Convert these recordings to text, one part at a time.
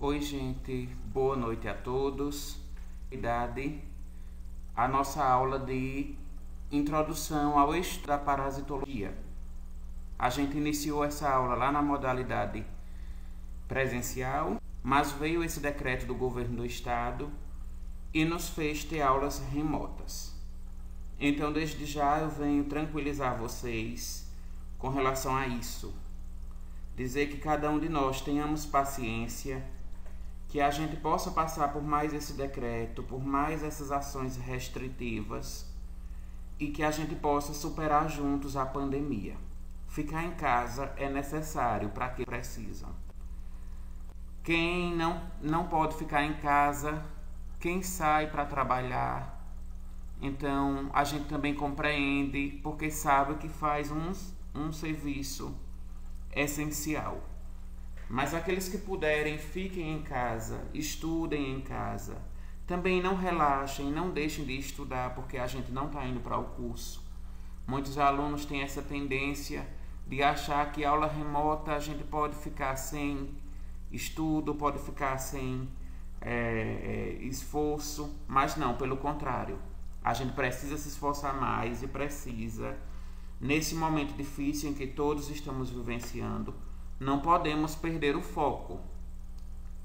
Oi, gente, boa noite a todos. A nossa aula de introdução ao estudo da parasitologia. A gente iniciou essa aula lá na modalidade presencial, mas veio esse decreto do governo do estado e nos fez ter aulas remotas. Então, desde já eu venho tranquilizar vocês com relação a isso. Dizer que cada um de nós tenhamos paciência, que a gente possa passar por mais esse decreto, por mais essas ações restritivas e que a gente possa superar juntos a pandemia. Ficar em casa é necessário para quem precisam. Quem não pode ficar em casa, quem sai para trabalhar, então a gente também compreende porque sabe que faz um serviço essencial. Mas aqueles que puderem, fiquem em casa, estudem em casa. Também não relaxem, não deixem de estudar porque a gente não está indo para o curso. Muitos alunos têm essa tendência de achar que aula remota a gente pode ficar sem estudo, pode ficar sem esforço, mas não, pelo contrário. A gente precisa se esforçar mais e precisa, nesse momento difícil em que todos estamos vivenciando, não podemos perder o foco.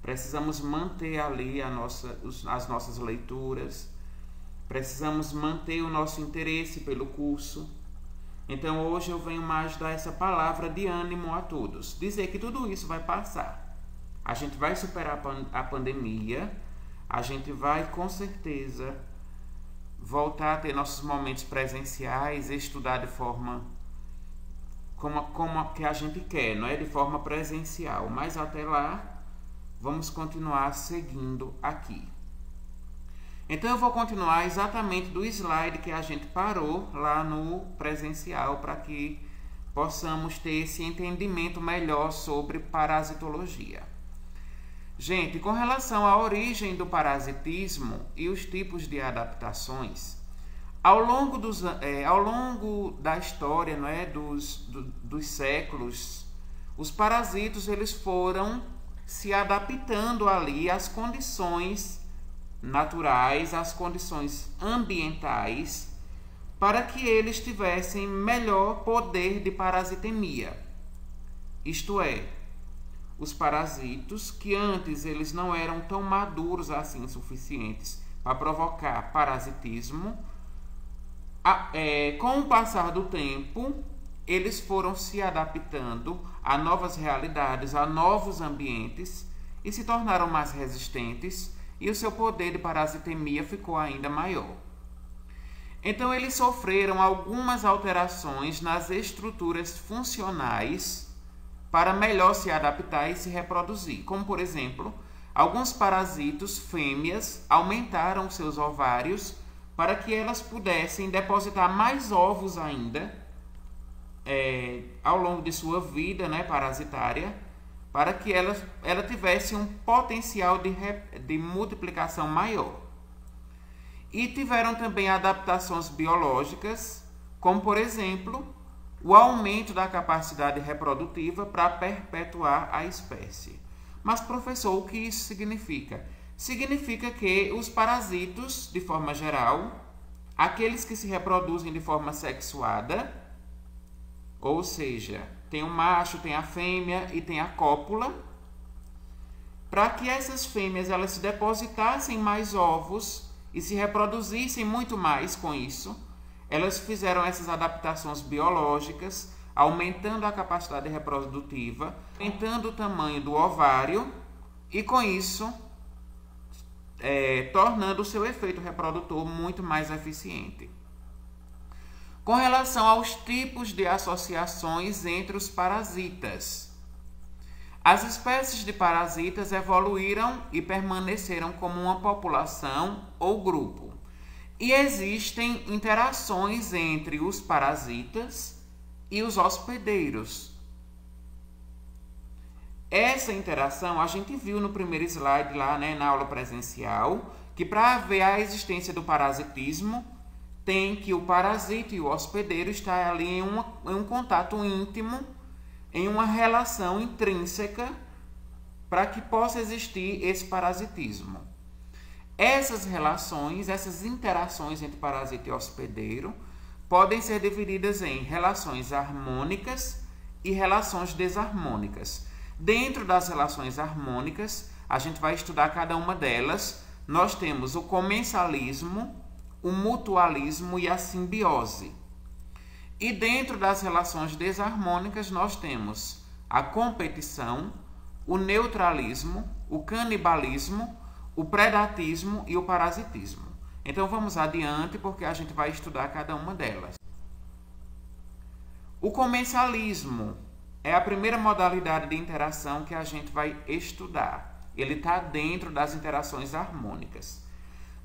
Precisamos manter ali as nossas leituras, precisamos manter o nosso interesse pelo curso. Então hoje eu venho mais dar essa palavra de ânimo a todos, dizer que tudo isso vai passar. A gente vai superar a pandemia, a gente vai com certeza voltar a ter nossos momentos presenciais, estudar de forma como que a gente quer, não é de forma presencial, mas até lá vamos continuar seguindo aqui. Então eu vou continuar exatamente do slide que a gente parou lá no presencial para que possamos ter esse entendimento melhor sobre parasitologia. Gente, com relação à origem do parasitismo e os tipos de adaptações, ao longo da história, não é, dos séculos, os parasitos eles foram se adaptando ali às condições naturais, às condições ambientais, para que eles tivessem melhor poder de parasitemia. Isto é, os parasitos que antes eles não eram tão maduros assim suficientes para provocar parasitismo, com o passar do tempo, eles foram se adaptando a novas realidades, a novos ambientes e se tornaram mais resistentes e o seu poder de parasitemia ficou ainda maior. Então, eles sofreram algumas alterações nas estruturas funcionais para melhor se adaptar e se reproduzir, como, por exemplo, alguns parasitos fêmeas aumentaram seus ovários para que elas pudessem depositar mais ovos ainda ao longo de sua vida, né, parasitária, para que ela tivesse um potencial de multiplicação maior. E tiveram também adaptações biológicas, como, por exemplo, o aumento da capacidade reprodutiva para perpetuar a espécie. Mas, professor, o que isso significa? Significa que os parasitos, de forma geral, aqueles que se reproduzem de forma sexuada, ou seja, tem o macho, tem a fêmea e tem a cópula, para que essas fêmeas elas se depositassem mais ovos e se reproduzissem muito mais com isso, elas fizeram essas adaptações biológicas, aumentando a capacidade reprodutiva, aumentando o tamanho do ovário e, com isso, tornando o seu efeito reprodutor muito mais eficiente. Com relação aos tipos de associações entre os parasitas, as espécies de parasitas evoluíram e permaneceram como uma população ou grupo. E existem interações entre os parasitas e os hospedeiros. Essa interação a gente viu no primeiro slide lá, né, na aula presencial, que para haver a existência do parasitismo, tem que o parasita e o hospedeiro estar ali em um contato íntimo, em uma relação intrínseca para que possa existir esse parasitismo. Essas relações, essas interações entre parasita e hospedeiro podem ser divididas em relações harmônicas e relações desarmônicas. Dentro das relações harmônicas, a gente vai estudar cada uma delas. Nós temos o comensalismo, o mutualismo e a simbiose. E dentro das relações desarmônicas, nós temos a competição, o neutralismo, o canibalismo, o predatismo e o parasitismo. Então vamos adiante, porque a gente vai estudar cada uma delas. O comensalismo é a primeira modalidade de interação que a gente vai estudar. Ele está dentro das interações harmônicas.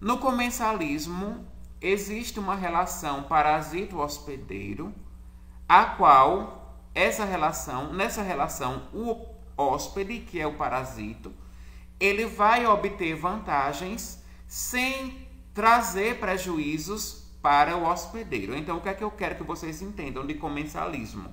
No comensalismo, existe uma relação parasito-hospedeiro, a qual, nessa relação, o hóspede, que é o parasito, ele vai obter vantagens sem trazer prejuízos para o hospedeiro. Então, o que é que eu quero que vocês entendam de comensalismo?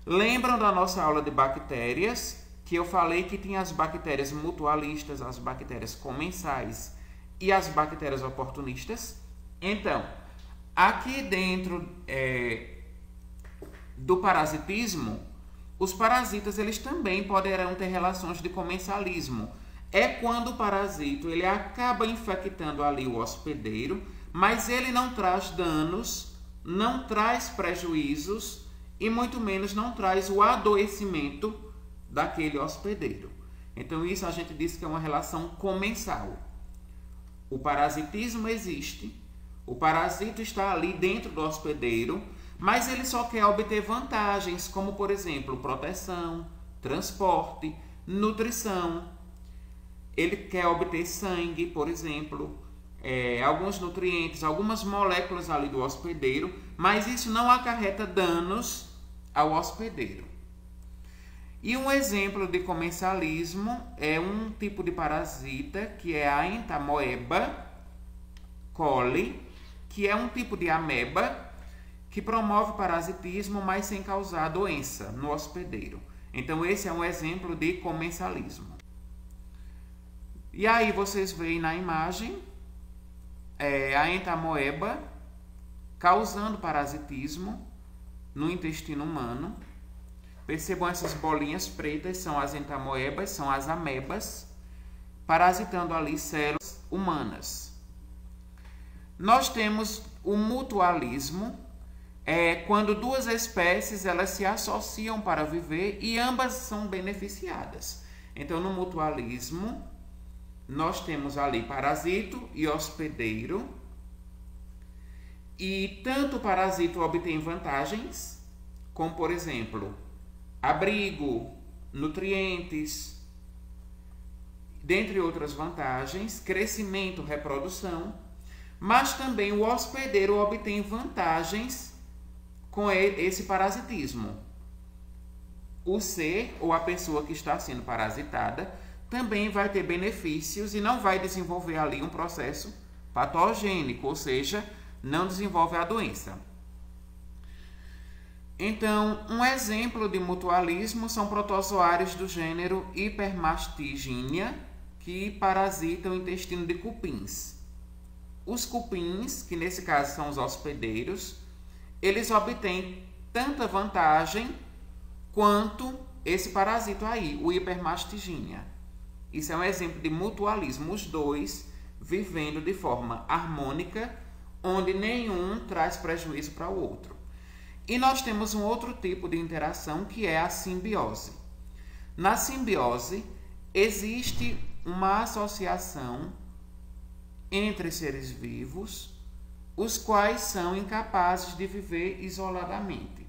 Lembram da nossa aula de bactérias, que eu falei que tinha as bactérias mutualistas, as bactérias comensais e as bactérias oportunistas? Então, aqui dentro do parasitismo, os parasitas eles também poderão ter relações de comensalismo. É quando o parasito ele acaba infectando ali o hospedeiro, mas ele não traz danos, não traz prejuízos e muito menos não traz o adoecimento daquele hospedeiro. Então isso a gente diz que é uma relação comensal. O parasitismo existe, o parasito está ali dentro do hospedeiro, mas ele só quer obter vantagens, como por exemplo, proteção, transporte, nutrição. Ele quer obter sangue, por exemplo, alguns nutrientes, algumas moléculas ali do hospedeiro, mas isso não acarreta danos ao hospedeiro. E um exemplo de comensalismo é um tipo de parasita que é a Entamoeba coli, que é um tipo de ameba que promove parasitismo, mas sem causar doença no hospedeiro. Então esse é um exemplo de comensalismo. E aí vocês veem na imagem a Entamoeba causando parasitismo no intestino humano. Percebam essas bolinhas pretas, são as entamoebas, são as amebas, parasitando ali células humanas. Nós temos o mutualismo, quando duas espécies elas se associam para viver e ambas são beneficiadas. Então, no mutualismo, nós temos ali parasito e hospedeiro, e tanto o parasito obtém vantagens, como por exemplo, abrigo, nutrientes, dentre outras vantagens, crescimento, reprodução, mas também o hospedeiro obtém vantagens com esse parasitismo. O ser ou a pessoa que está sendo parasitada também vai ter benefícios e não vai desenvolver ali um processo patogênico, ou seja, não desenvolve a doença. Então, um exemplo de mutualismo são protozoários do gênero Hypermastiginia, que parasitam o intestino de cupins. Os cupins, que nesse caso são os hospedeiros, eles obtêm tanta vantagem quanto esse parasito aí, o Hypermastiginia. Isso é um exemplo de mutualismo, os dois vivendo de forma harmônica, onde nenhum traz prejuízo para o outro. E nós temos um outro tipo de interação que é a simbiose. Na simbiose, existe uma associação entre seres vivos, os quais são incapazes de viver isoladamente.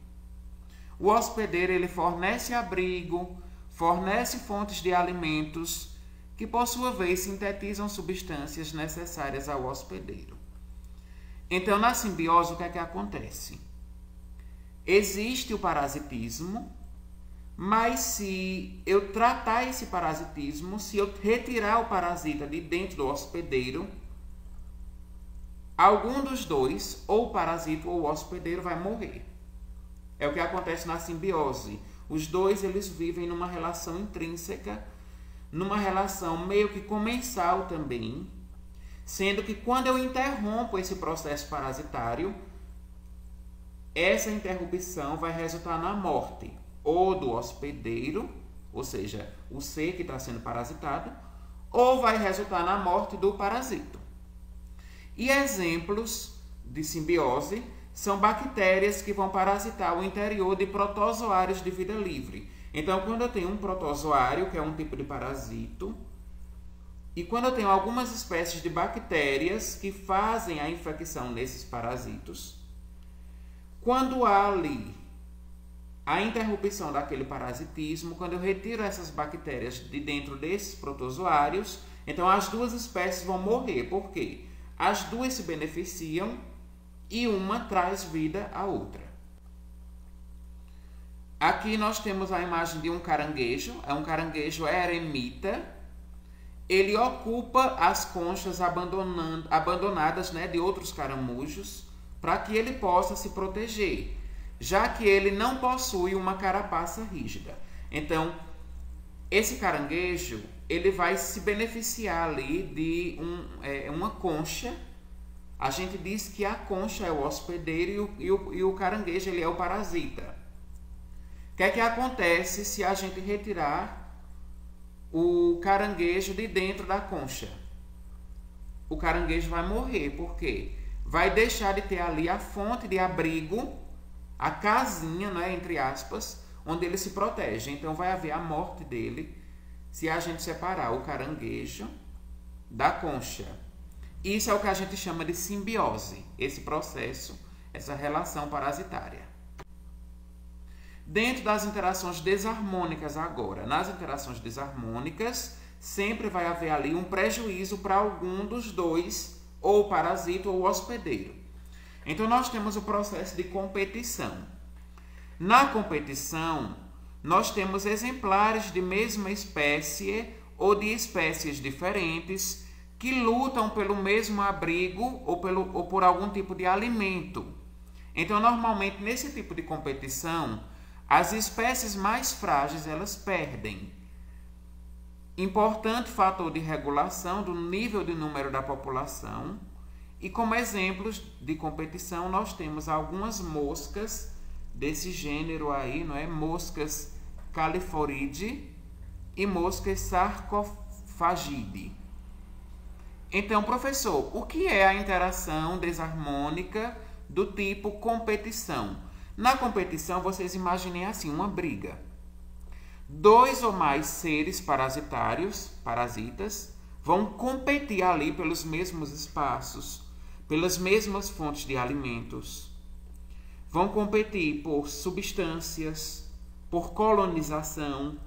O hospedeiro ele fornece abrigo, fornece fontes de alimentos, que por sua vez sintetizam substâncias necessárias ao hospedeiro. Então, na simbiose, o que é que acontece? Existe o parasitismo, mas se eu tratar esse parasitismo, se eu retirar o parasita de dentro do hospedeiro, algum dos dois, ou o parasita ou o hospedeiro, vai morrer. É o que acontece na simbiose. Os dois eles vivem numa relação intrínseca, numa relação meio que comensal também, sendo que quando eu interrompo esse processo parasitário, essa interrupção vai resultar na morte ou do hospedeiro, ou seja, o ser que está sendo parasitado, ou vai resultar na morte do parasito. E exemplos de simbiose são bactérias que vão parasitar o interior de protozoários de vida livre. Então, quando eu tenho um protozoário, que é um tipo de parasito, e quando eu tenho algumas espécies de bactérias que fazem a infecção nesses parasitos, quando há ali a interrupção daquele parasitismo, quando eu retiro essas bactérias de dentro desses protozoários, então as duas espécies vão morrer. Por quê? As duas se beneficiam e uma traz vida à outra. Aqui nós temos a imagem de um caranguejo, é um caranguejo eremita. Ele ocupa as conchas abandonadas, né, de outros caramujos, para que ele possa se proteger, já que ele não possui uma carapaça rígida. Então, esse caranguejo, ele vai se beneficiar ali de uma concha. A gente diz que a concha é o hospedeiro e o caranguejo ele é o parasita. O que é que acontece se a gente retirar o caranguejo de dentro da concha? O caranguejo vai morrer, por quê? Vai deixar de ter ali a fonte de abrigo, a casinha, né, entre aspas, onde ele se protege. Então vai haver a morte dele se a gente separar o caranguejo da concha. Isso é o que a gente chama de simbiose, esse processo, essa relação parasitária. Dentro das interações desarmônicas agora, nas interações desarmônicas, sempre vai haver ali um prejuízo para algum dos dois, ou o parasito ou o hospedeiro. Então nós temos o processo de competição. Na competição, nós temos exemplares de mesma espécie ou de espécies diferentes que lutam pelo mesmo abrigo ou por algum tipo de alimento. Então, normalmente, nesse tipo de competição, as espécies mais frágeis, elas perdem. Importante fator de regulação do nível de número da população. E como exemplos de competição, nós temos algumas moscas desse gênero aí, não é? Moscas Calliphoridae e moscas Sarcophagidae. Então, professor, o que é a interação desarmônica do tipo competição? Na competição, vocês imaginem assim, uma briga. Dois ou mais seres parasitas, vão competir ali pelos mesmos espaços, pelas mesmas fontes de alimentos. Vão competir por substâncias, por colonização.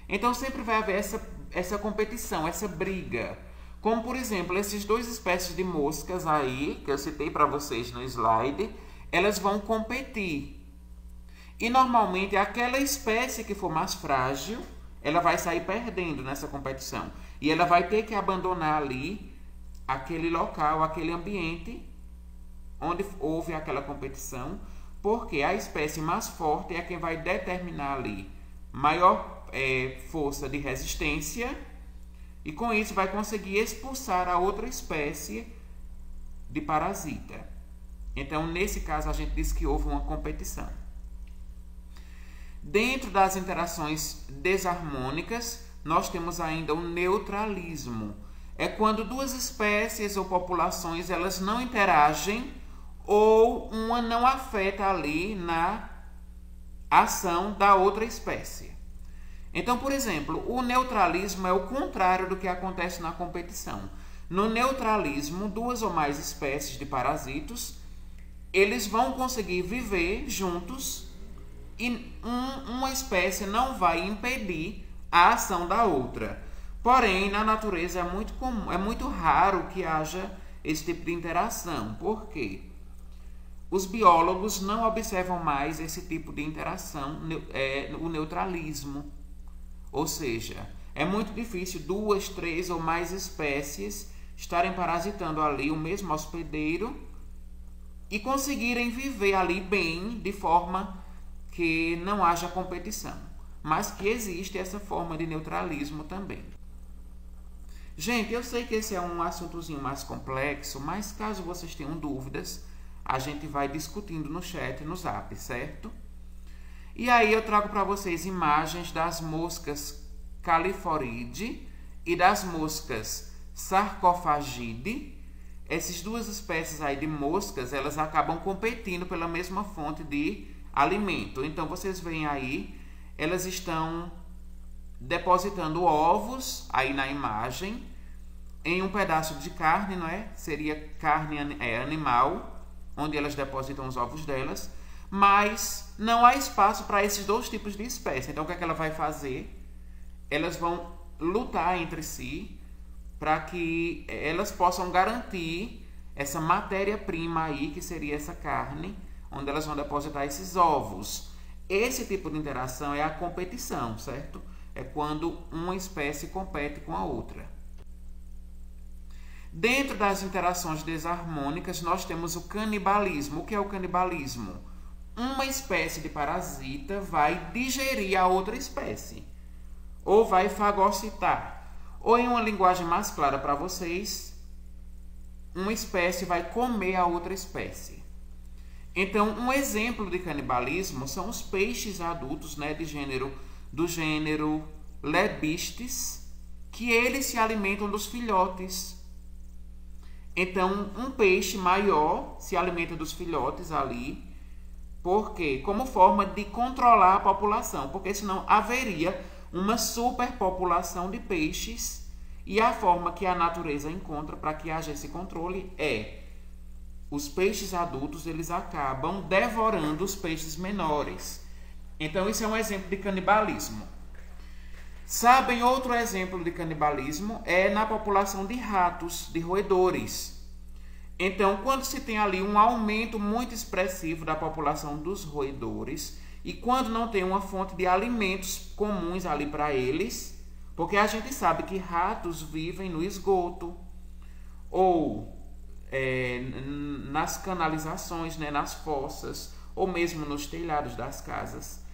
Então, sempre vai haver essa competição, essa briga. Como, por exemplo, essas duas espécies de moscas aí, que eu citei para vocês no slide, elas vão competir. E, normalmente, aquela espécie que for mais frágil, ela vai sair perdendo nessa competição. E ela vai ter que abandonar ali aquele local, aquele ambiente onde houve aquela competição, porque a espécie mais forte é quem vai determinar ali maior força de resistência e com isso vai conseguir expulsar a outra espécie de parasita. Então, nesse caso, a gente diz que houve uma competição. Dentro das interações desarmônicas, nós temos ainda o neutralismo. É quando duas espécies ou populações elas não interagem ou uma não afeta ali na ação da outra espécie. Então, por exemplo, o neutralismo é o contrário do que acontece na competição. No neutralismo, duas ou mais espécies de parasitos, eles vão conseguir viver juntos e uma espécie não vai impedir a ação da outra. Porém, na natureza é muito comum, é muito raro que haja esse tipo de interação. Por quê? Os biólogos não observam mais esse tipo de interação, o neutralismo. Ou seja, é muito difícil duas, três ou mais espécies estarem parasitando ali o mesmo hospedeiro e conseguirem viver ali bem, de forma que não haja competição. mas que existe essa forma de neutralismo também. Gente, eu sei que esse é um assuntozinho mais complexo, mas caso vocês tenham dúvidas, a gente vai discutindo no chat, no zap, certo? E aí eu trago para vocês imagens das moscas Calliphoridae e das moscas Sarcophagidae. Essas duas espécies aí de moscas, elas acabam competindo pela mesma fonte de alimento. Então, vocês veem aí, elas estão depositando ovos aí na imagem em um pedaço de carne, não é? Seria carne animal, onde elas depositam os ovos delas, mas não há espaço para esses dois tipos de espécie. Então, o que é que ela vai fazer? Elas vão lutar entre si para que elas possam garantir essa matéria-prima aí, que seria essa carne, onde elas vão depositar esses ovos. Esse tipo de interação é a competição, certo? É quando uma espécie compete com a outra. Dentro das interações desarmônicas, nós temos o canibalismo. O que é o canibalismo? Uma espécie de parasita vai digerir a outra espécie, ou vai fagocitar, ou em uma linguagem mais clara para vocês, uma espécie vai comer a outra espécie. Então, um exemplo de canibalismo são os peixes adultos, né, do gênero Lebistes, que eles se alimentam dos filhotes. Então, um peixe maior se alimenta dos filhotes ali. Por quê? Como forma de controlar a população, porque senão haveria uma superpopulação de peixes, e a forma que a natureza encontra para que haja esse controle é: os peixes adultos, eles acabam devorando os peixes menores. Então, isso é um exemplo de canibalismo. Sabem, outro exemplo de canibalismo é na população de ratos, de roedores. Então, quando se tem ali um aumento muito expressivo da população dos roedores, e quando não tem uma fonte de alimentos comuns ali para eles, porque a gente sabe que ratos vivem no esgoto, ou nas canalizações, né, nas fossas, ou mesmo nos telhados das casas.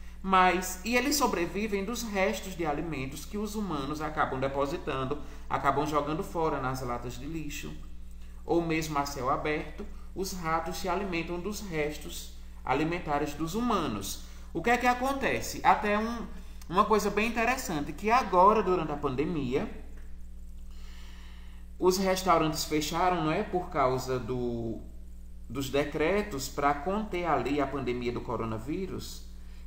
E eles sobrevivem dos restos de alimentos que os humanos acabam depositando, acabam jogando fora nas latas de lixo, ou mesmo a céu aberto. Os ratos se alimentam dos restos alimentares dos humanos. O que é que acontece? Até uma coisa bem interessante, que agora, durante a pandemia, os restaurantes fecharam, não é, por causa dos decretos para conter ali a pandemia do coronavírus.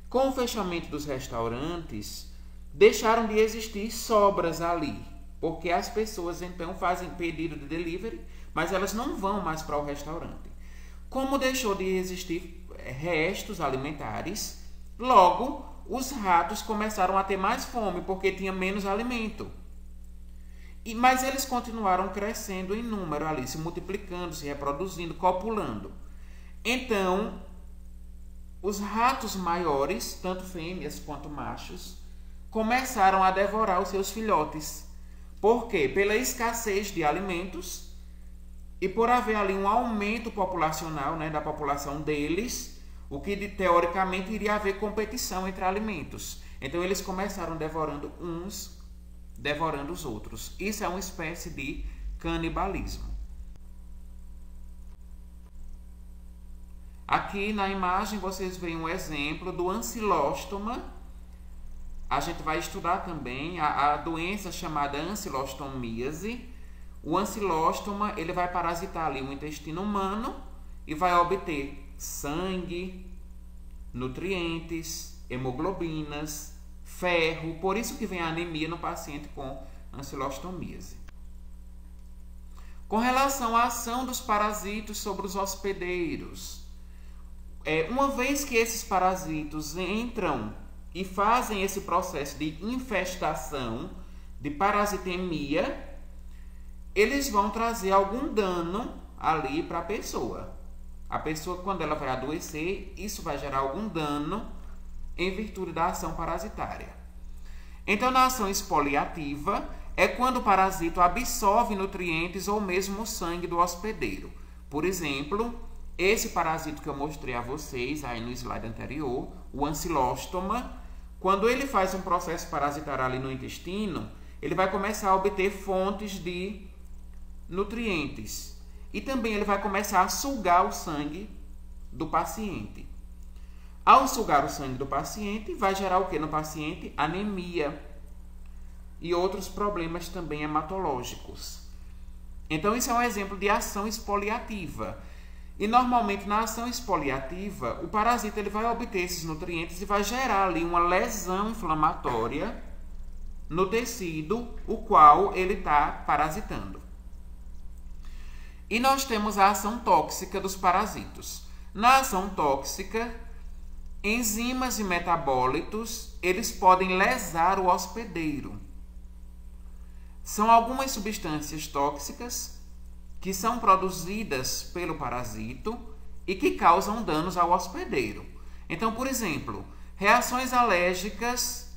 Com o fechamento dos restaurantes, deixaram de existir sobras ali, porque as pessoas então fazem pedido de delivery, mas elas não vão mais para o restaurante. Como deixou de existir restos alimentares, logo os ratos começaram a ter mais fome, porque tinha menos alimento. Mas eles continuaram crescendo em número ali, se multiplicando, se reproduzindo, copulando. Então, os ratos maiores, tanto fêmeas quanto machos, começaram a devorar os seus filhotes. Por quê? Pela escassez de alimentos e por haver ali um aumento populacional, né, da população deles, o que teoricamente iria haver competição entre alimentos. Então, eles começaram devorando os outros. Isso é uma espécie de canibalismo. Aqui na imagem vocês veem um exemplo do ancilóstoma. A gente vai estudar também a doença chamada ancilostomíase. O ancilóstoma, ele vai parasitar ali o intestino humano e vai obter sangue, nutrientes, hemoglobinas, ferro. Por isso que vem a anemia no paciente com ancilostomíase. Com relação à ação dos parasitos sobre os hospedeiros, uma vez que esses parasitos entram e fazem esse processo de infestação, de parasitemia, eles vão trazer algum dano ali para a pessoa. A pessoa, quando ela vai adoecer, isso vai gerar algum dano em virtude da ação parasitária. Então, na ação exfoliativa, é quando o parasito absorve nutrientes ou mesmo o sangue do hospedeiro. Por exemplo, esse parasito que eu mostrei a vocês aí no slide anterior, o ancilóstoma, quando ele faz um processo parasitário ali no intestino, ele vai começar a obter fontes de nutrientes. E também ele vai começar a sugar o sangue do paciente. Ao sugar o sangue do paciente, vai gerar o que no paciente? Anemia e outros problemas também hematológicos. Então, isso é um exemplo de ação exfoliativa. E, normalmente, na ação exfoliativa, o parasita ele vai obter esses nutrientes e vai gerar ali uma lesão inflamatória no tecido, o qual ele está parasitando. E nós temos a ação tóxica dos parasitos. Na ação tóxica, enzimas e metabólitos, eles podem lesar o hospedeiro. São algumas substâncias tóxicas que são produzidas pelo parasito e que causam danos ao hospedeiro. Então, por exemplo, reações alérgicas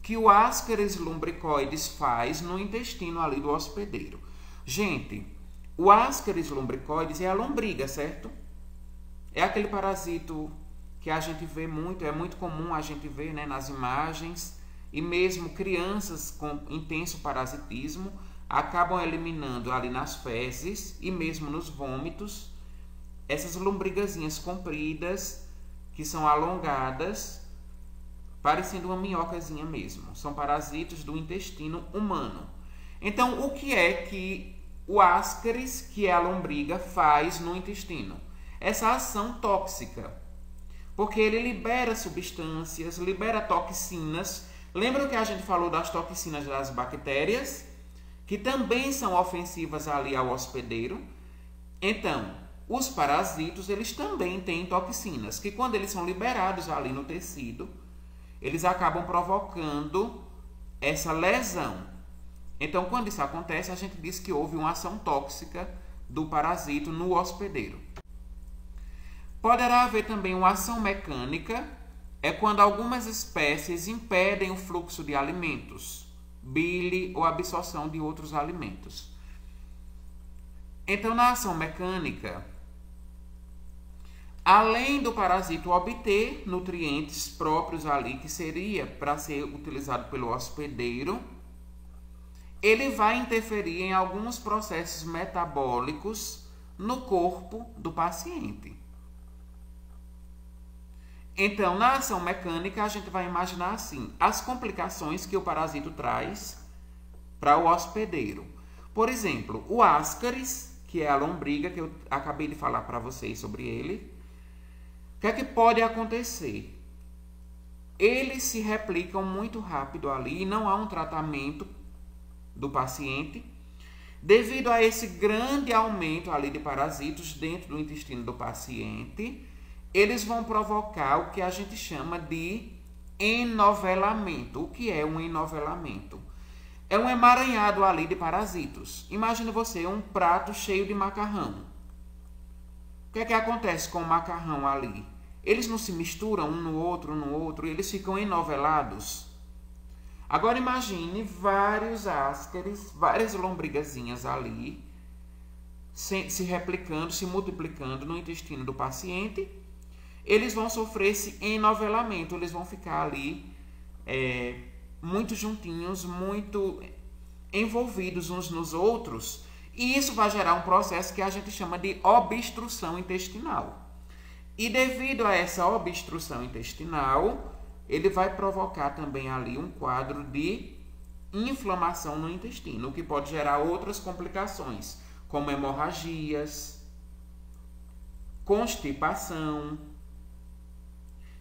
que o Ascaris lumbricoides faz no intestino ali do hospedeiro. Gente, o Ascaris lumbricoides é a lombriga, certo? É aquele parasito que a gente vê muito, é muito comum a gente ver, né, nas imagens, e mesmo crianças com intenso parasitismo acabam eliminando ali nas fezes e mesmo nos vômitos essas lombrigazinhas compridas que são alongadas, parecendo uma minhocazinha mesmo. São parasitos do intestino humano. Então, o que é que o Ascaris, que é a lombriga, faz no intestino? Essa ação tóxica. Porque ele libera substâncias, libera toxinas. Lembram que a gente falou das toxinas das bactérias? Que também são ofensivas ali ao hospedeiro. Então, os parasitos, eles também têm toxinas, que quando eles são liberados ali no tecido, eles acabam provocando essa lesão. Então, quando isso acontece, a gente diz que houve uma ação tóxica do parasito no hospedeiro. Poderá haver também uma ação mecânica, é quando algumas espécies impedem o fluxo de alimentos, bile ou absorção de outros alimentos. Então, na ação mecânica, além do parasito obter nutrientes próprios ali, que seria para ser utilizado pelo hospedeiro, ele vai interferir em alguns processos metabólicos no corpo do paciente. Então, na ação mecânica, a gente vai imaginar assim, as complicações que o parasito traz para o hospedeiro. Por exemplo, o Ascaris, que é a lombriga, que eu acabei de falar para vocês sobre ele, o que é que pode acontecer? Eles se replicam muito rápido ali e não há um tratamento do paciente. Devido a esse grande aumento ali de parasitos dentro do intestino do paciente, eles vão provocar o que a gente chama de enovelamento. O que é um enovelamento? É um emaranhado ali de parasitos. Imagina você um prato cheio de macarrão. O que é que acontece com o macarrão ali? Eles não se misturam um no outro, eles ficam enovelados. Agora imagine vários Ascaris, várias lombrigazinhas ali, se replicando, se multiplicando no intestino do paciente. Eles vão sofrer esse enovelamento, eles vão ficar ali muito juntinhos, muito envolvidos uns nos outros, e isso vai gerar um processo que a gente chama de obstrução intestinal. E devido a essa obstrução intestinal, ele vai provocar também ali um quadro de inflamação no intestino, o que pode gerar outras complicações, como hemorragias, constipação,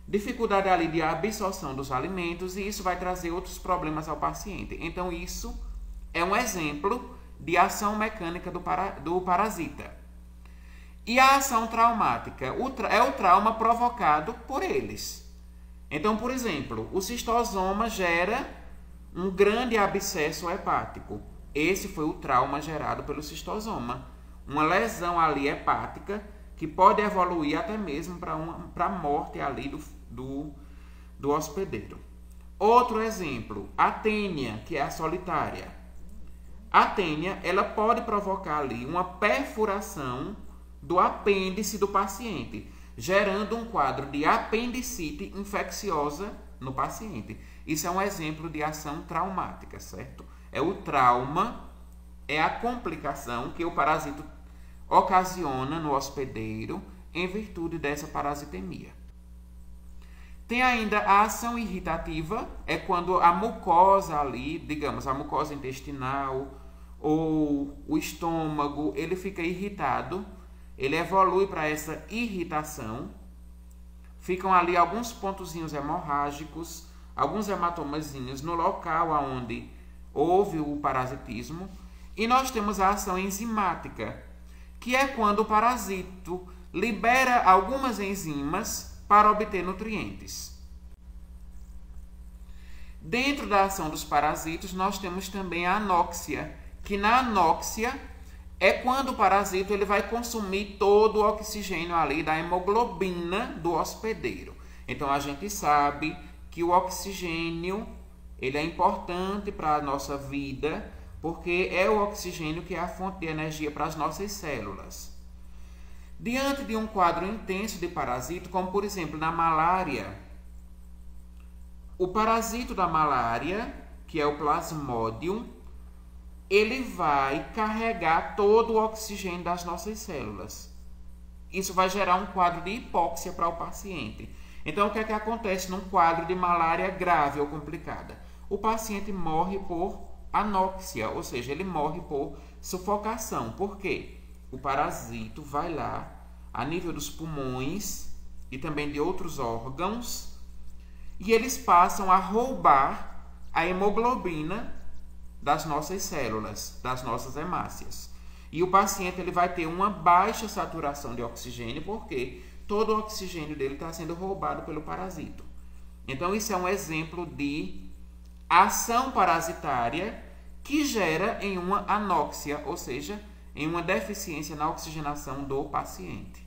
dificuldade ali de absorção dos alimentos, e isso vai trazer outros problemas ao paciente. Então, isso é um exemplo de ação mecânica do parasita. E a ação traumática é o trauma provocado por eles. Então, por exemplo, o cistosoma gera um grande abscesso hepático. Esse foi o trauma gerado pelo cistosoma. Uma lesão ali hepática que pode evoluir até mesmo para a morte ali do hospedeiro. Outro exemplo, a tênia, que é a solitária. A tênia, ela pode provocar ali uma perfuração do apêndice do paciente, gerando um quadro de apendicite infecciosa no paciente. Isso é um exemplo de ação traumática, certo? O trauma é a complicação que o parasito ocasiona no hospedeiro em virtude dessa parasitemia. Tem ainda a ação irritativa, é quando a mucosa ali, digamos, a mucosa intestinal ou o estômago, ele fica irritado, ele evolui para essa irritação, ficam ali alguns pontozinhos hemorrágicos, alguns hematomazinhos no local onde houve o parasitismo, e nós temos a ação enzimática, que é quando o parasito libera algumas enzimas para obter nutrientes. Dentro da ação dos parasitos, nós temos também a anóxia, que na anóxia é quando o parasito ele vai consumir todo o oxigênio ali da hemoglobina do hospedeiro. Então, a gente sabe que o oxigênio ele é importante para a nossa vida, porque é o oxigênio que é a fonte de energia para as nossas células. Diante de um quadro intenso de parasito, como por exemplo na malária, o parasito da malária, que é o Plasmodium, ele vai carregar todo o oxigênio das nossas células. Isso vai gerar um quadro de hipóxia para o paciente. Então, o que é que acontece num quadro de malária grave ou complicada? O paciente morre por anóxia, ou seja, ele morre por sufocação. Por quê? O parasito vai lá, a nível dos pulmões e também de outros órgãos, e eles passam a roubar a hemoglobina das nossas células, das nossas hemácias. E o paciente ele vai ter uma baixa saturação de oxigênio, porque todo o oxigênio dele está sendo roubado pelo parasito. Então, isso é um exemplo de ação parasitária que gera em uma anóxia, ou seja, em uma deficiência na oxigenação do paciente.